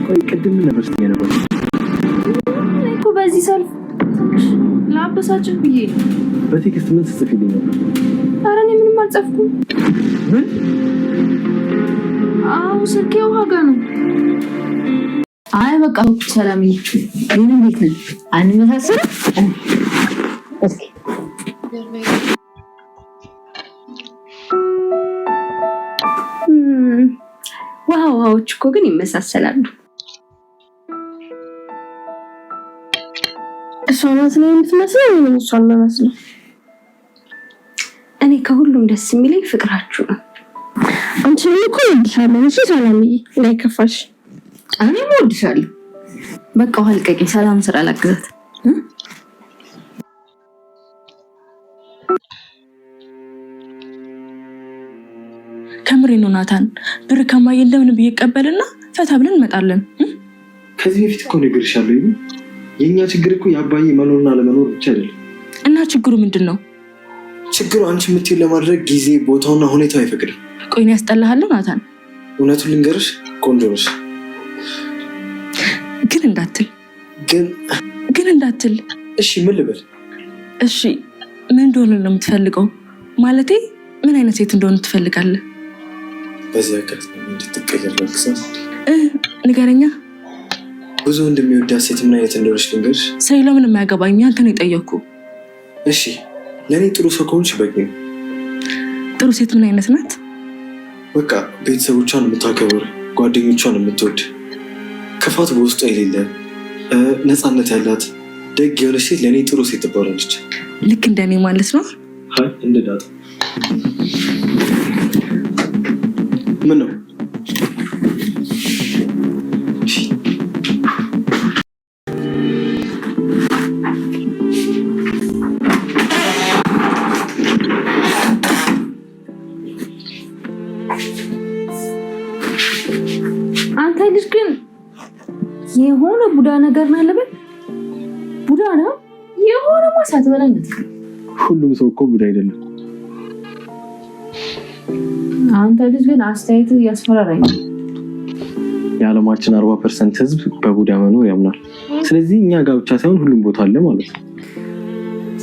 ቆይ ቅድም ነበር ስትይ ነበር እኮ በዚህ ሰልፍ ላበሳጭን ብዬ በቴክስት ምን ጽፍልኝ ነበር? ኧረ እኔ ምንም አልጻፍኩም። ምን? አዎ ስልኬ ውሃ ጋር ነው። አይ በቃ ሰላም ይሁን። እንዴት ነህ? አንመሳሰልም? እስኪ ውሃዎች እኮ ግን ይመሳሰላሉ። እሷ ናት ነው የምትመስለው ወይስ እሷን ነው የምመስለው? እኔ ከሁሉም ደስ የሚለኝ ፍቅራችሁ ነው። አንቺ እኮ እወድሻለሁ። እሺ ሰላምዬ እንዳይከፋሽ። እኔም እወድሻለሁ። በቃ ውሃ ልቀቂኝ። ሰላም ስራ ላግዛት። ከምሬ ነው ናታን። ብር ከማየን ለምን ብዬ ቀበልና ፈታ ብለን እንመጣለን። ከዚህ በፊት እኮ ነግሬሻለሁ። የኛ ችግር እኮ የአባዬ መኖርና ለመኖር ብቻ አይደለም። እና ችግሩ ምንድነው? ችግሩ አንቺ የምትይው ለማድረግ ጊዜ ቦታውና ሁኔታው አይፈቅድም። ቆይ ነው ያስጠላሃለሁ ናታን። እውነቱን ልንገርሽ ቆንጆ ነሽ። ግን እንዳትል። እሺ ምን ልበል? እሺ ምን እንደሆነ ነው የምትፈልገው? ማለቴ ምን አይነት ሴት እንደሆነ ትፈልጋለህ? በዚህ አጋጣሚ እንድትቀየር ለክሰስ ንገረኛ። ብዙ እንደሚወዳት ሴት ምን አይነት እንደሆነች ልንገርሽ? ሰው ለምን የማያገባኝ? አንተ ነው የጠየቅኩ። እሺ ለእኔ ጥሩ ሰው ከሆንሽ በቂ ነው። ጥሩ ሴት ምን አይነት ናት? በቃ ቤተሰቦቿን የምታከብር፣ ጓደኞቿን የምትወድ፣ ክፋት በውስጧ የሌለ፣ ነፃነት ያላት ደግ የሆነች ሴት ለእኔ ጥሩ ሴት ትባላለች። ልክ እንደኔ ማለት ነው? እንደ ዳጣ። ምን ነው አንተ ልጅ ግን የሆነ ቡዳ ነገር ነው ያለበት። ቡዳ ነው የሆነ ማሳት በላኝት። ሁሉም ሰው እኮ ቡዳ አይደለም። አንተ ልጅ ግን አስተያየት ያስፈራራኝ። የዓለማችን 40% ህዝብ በቡዳ መኖር ያምናል። ስለዚህ እኛ ጋር ብቻ ሳይሆን ሁሉም ቦታ አለ ማለት ነው።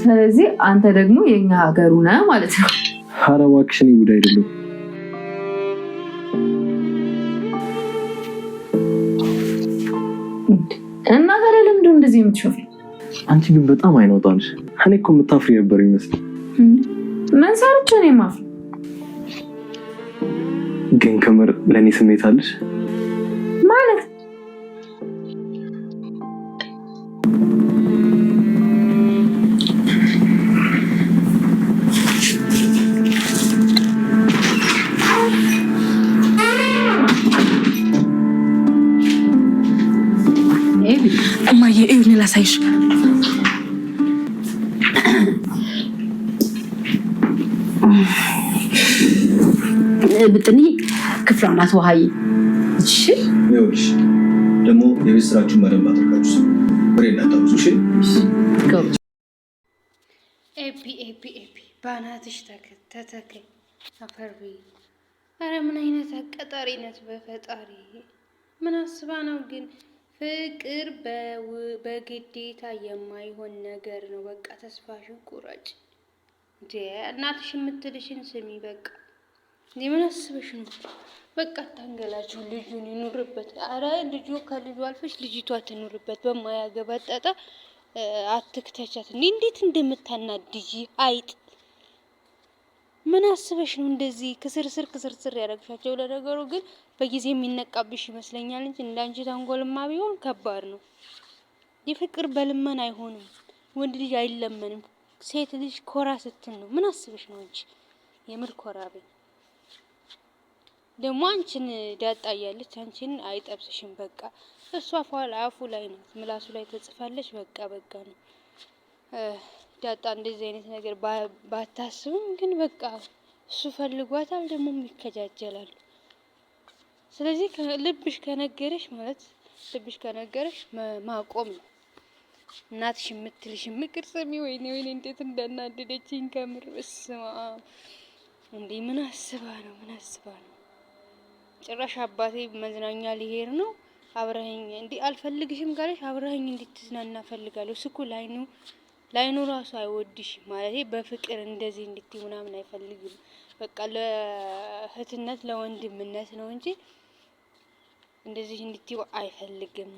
ስለዚህ አንተ ደግሞ የኛ ሀገሩ ነህ ማለት ነው። ኧረ እባክሽ እኔ ቡዳ አይደለም። እና ታዲያ ለምንድን ነው እንደዚህ የምትሾፊው? አንቺ ግን በጣም አይነውጣልሽ። እኔ እኮ የምታፍሪ ነበር ይመስል። ምን ሰርቼ ነው የማፍር? ግን ከምር ለእኔ ስሜት አለሽ ማለት? እማዬ እኔ ላሳይሽ። ብጥኒ ክፍሏ ናት ውሃዬ። እሺ ይኸውልሽ ደግሞ የቤት ስራችሁን በደንብ አድርጋችሁ ወሬ እንዳታውሱ። እሺ ኤፒ ባናትሽ ተተከይ አፈርቢ። ኧረ ምን አይነት አቀጣሪነት በፈጣሪ። ምን አስባ ነው ግን? ፍቅር በግዴታ የማይሆን ነገር ነው። በቃ ተስፋሽን ቁረጭ። እናትሽ የምትልሽን ስሚ። በቃ ምን አስበሽ ነው? በቃ ታንገላችሁ። ልጁን ይኑርበት። አረ ልጁ ከልጁ አልፈሽ ልጅቷ ትኑርበት። በማያገባት ጣጣ አትክተቻት። እንዴት እንደምታናድጂ አይጥ። ምን አስበሽ ነው እንደዚህ ክስርስር ያደረግሻቸው? ለነገሩ ግን በጊዜ የሚነቃብሽ ይመስለኛል እንጂ እንዳንቺ ታንጎልማ ቢሆን ከባድ ነው። የፍቅር በልመን አይሆንም። ወንድ ልጅ አይለመንም። ሴት ልጅ ኮራ ስትል ነው። ምን አስበሽ ነው እንጂ የምር ኮራ በይ። ደግሞ አንቺን ዳጣ እያለች አንቺን አይጠብስሽም። በቃ እሷ አፉ ላይ ናት፣ ምላሱ ላይ ተጽፋለች። በቃ ነው ዳጣ እንደዚህ አይነት ነገር ባታስብም ግን በቃ እሱ ፈልጓታል፣ ደግሞ ይከጃጀላል። ስለዚህ ልብሽ ከነገረሽ ማቆም ነው። እናትሽ የምትልሽ ምክር ስሚ። ወይኔ እንዴት እንዳናደደችኝ ከምር። በስመ አብ እንዴ! ምን አስባ ነው? ጭራሽ አባቴ መዝናኛ ሊሄድ ነው አብረኸኝ እንዲ አልፈልግሽም ካለሽ አብረኸኝ እንድትዝናና ፈልጋለሁ። ስኩ ላይኑ ራሱ አይወድሽ ማለት በፍቅር እንደዚህ እንድትይ ምናምን አይፈልግም። በቃ ለእህትነት ለወንድምነት ነው እንጂ እንደዚህ እንድትይ አይፈልግም።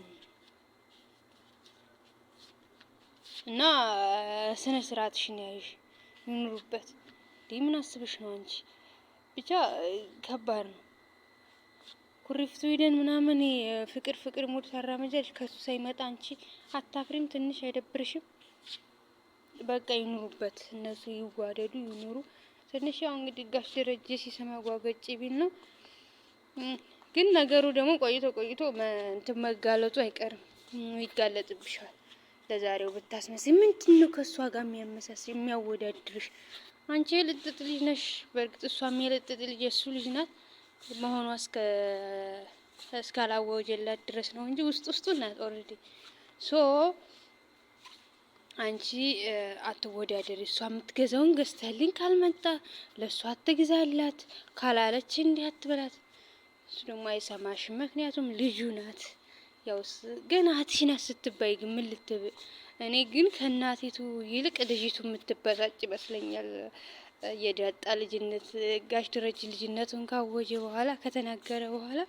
እና ስነ ስርዓትሽን ያይሽ ይኑሩበት። ምን አስበሽ ነው አንቺ? ብቻ ከባድ ነው። ኩሪፍቱ ሄደን ምናምን ፍቅር ሙድ ታራመጃለሽ። ከሱ ሳይመጣ አንቺ አታፍሪም? ትንሽ አይደብርሽም? በቃ ይኑሩበት፣ እነሱ ይዋደዱ ይኑሩ። ትንሽ ያው እንግዲህ ጋሽ ደረጀ ሲሰማ ጓገጭ ቢል ነው። ግን ነገሩ ደግሞ ቆይቶ እንትን መጋለጡ አይቀርም፣ ይጋለጥብሻል። ለዛሬው ብታስመስይ ምንድነው ከሷ ጋር የሚያወዳድርሽ? አንቺ የልጥጥ ልጅ ነሽ። በእርግጥ እሷም የልጥጥ ልጅ የሱ ልጅ ናት መሆኗ እስካላወጀላት ድረስ ነው እንጂ ውስጡ ናት ኦልሬዲ። ሶ አንቺ አትወዳደሪ። እሷ የምትገዛውን ገዝተልኝ ካልመጣ ለእሷ አትግዛላት፣ ካላለች እንዲህ አትበላት። እሱ ደግሞ አይሰማሽም፣ ምክንያቱም ልጁ ናት። ያውስ ገና አትሽና ስትባይ ግን ምን እኔ ግን ከእናቲቱ ይልቅ ልጅቱ የምትበሳጭ ይመስለኛል። የዳጣ ልጅነት ጋሽ ደረጀ ልጅነቱን ካወጀ በኋላ ከተናገረ በኋላ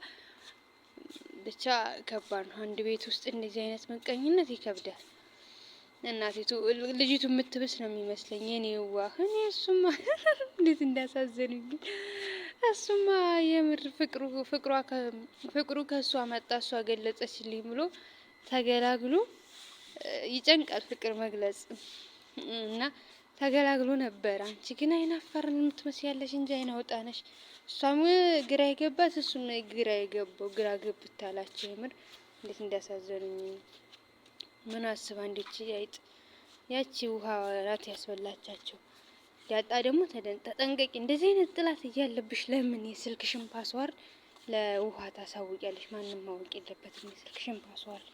ብቻ ከባድ ነው። አንድ ቤት ውስጥ እንደዚህ አይነት መቀኝነት ይከብዳል። እናቲቱ ልጅቱ የምትብስ ነው የሚመስለኝ። የኔ ዋህ እኔ እሱማ እንዴት እንዳሳዘኑኝ። እሱማ የምር ፍቅሩ ከእሷ መጣ እሷ ገለጸችልኝ ብሎ ተገላግሎ ይጨንቃል ፍቅር መግለጽ እና ተገላግሎ ነበር። አንቺ ግን አይናፋርን የምትመስያለሽ እንጂ አይናውጣነሽ። እሷም ግራ የገባት እሱም ግራ የገባው ግራ ገብታላችሁ። የምር እንዴት እንዳሳዘኑኝ። ምን አስባ እንዴት ያቺ ውሃ ራት ያስበላቻቸው። ዳጣ ደግሞ ተጠንቀቂ፣ እንደዚህ አይነት ጥላት እያለብሽ ለምን የስልክሽን ፓስዋርድ ለውሃ ታሳውቂያለሽ? ማንም ማወቅ የለበትም የስልክሽን ፓስዋርድ።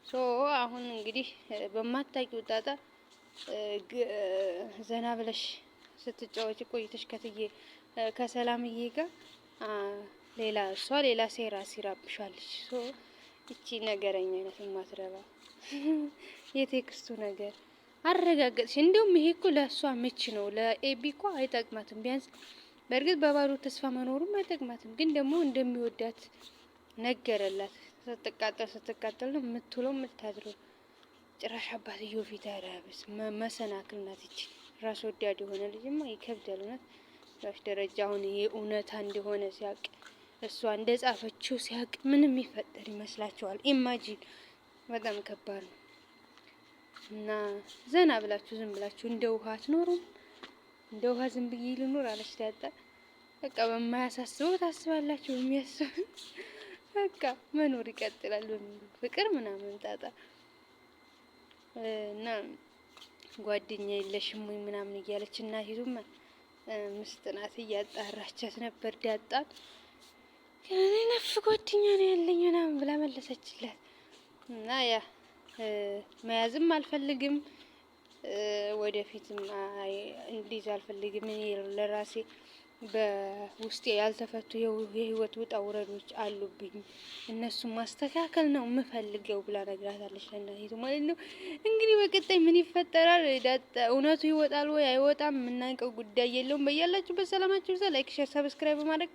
ሶ አሁን እንግዲህ በማታውቂው ጣጣ ዘና ብለሽ ስትጫወች ቆይተሽ ከሰላምዬ ጋር ሌላ ሴራ ሲራብሻለች። ሶ እቺ ነገረኛ አይነት ማትረባ የቴክስቱ ነገር አረጋገጥሽ። እንደውም ይሄ እኮ ለእሷ ምች ነው፣ ለኤቢ እኮ አይጠቅማትም። ቢያንስ በእርግጥ በባዶ ተስፋ መኖሩም አይጠቅማትም፣ ግን ደግሞ እንደሚወዳት ነገረላት። ስትቃጠል ነው የምትውለው የምታድረው። ጭራሽ አባትየው ፊት አራብስ መሰናክል ናት። እቺ ራስ ወዳድ የሆነ ልጅማ ይከብዳል። እውነት ጋሽ ደረጃ አሁን ይሄ እውነታ እንደሆነ ሲያቅ እሷ እንደጻፈችው ሲያቅ ምንም ይፈጠር ይመስላችኋል? ኢማጂን በጣም ከባድ ነው። እና ዘና ብላችሁ ዝም ብላችሁ እንደ ውሃ አትኖሩም? እንደ ውሃ ዝም ብዬ ልኖር አለች ዳጣ። በቃ በማያሳስበው ታስባላችሁ፣ በሚያስብ በቃ መኖር ይቀጥላል። ፍቅር ምናምን ጣጣ እና ጓደኛ የለሽም ወይ ምናምን እያለች እናቲቱም ምስጥ ናት እያጣራቻት ነበር ዳጣ። ከኔ ነፍ ጓደኛ ነው ያለኝ ምናምን ብላ መለሰችላት። እና ያ መያዝም አልፈልግም ወደፊትም እንዲዝ አልፈልግም። እኔ ለራሴ በውስጤ ያልተፈቱ የህይወት ውጣ ውረዶች አሉብኝ፣ እነሱን ማስተካከል ነው የምፈልገው ብላ ነግራታለች ለእናቲቱ ማለት ነው። እንግዲህ በቀጣይ ምን ይፈጠራል? እውነቱ ይወጣል ወይ አይወጣም? የምናውቀው ጉዳይ የለውም። በያላችሁበት ሰላማችሁ ይብዛ። ላይክ፣ ሼር፣ ሰብስክራይብ ማድረግ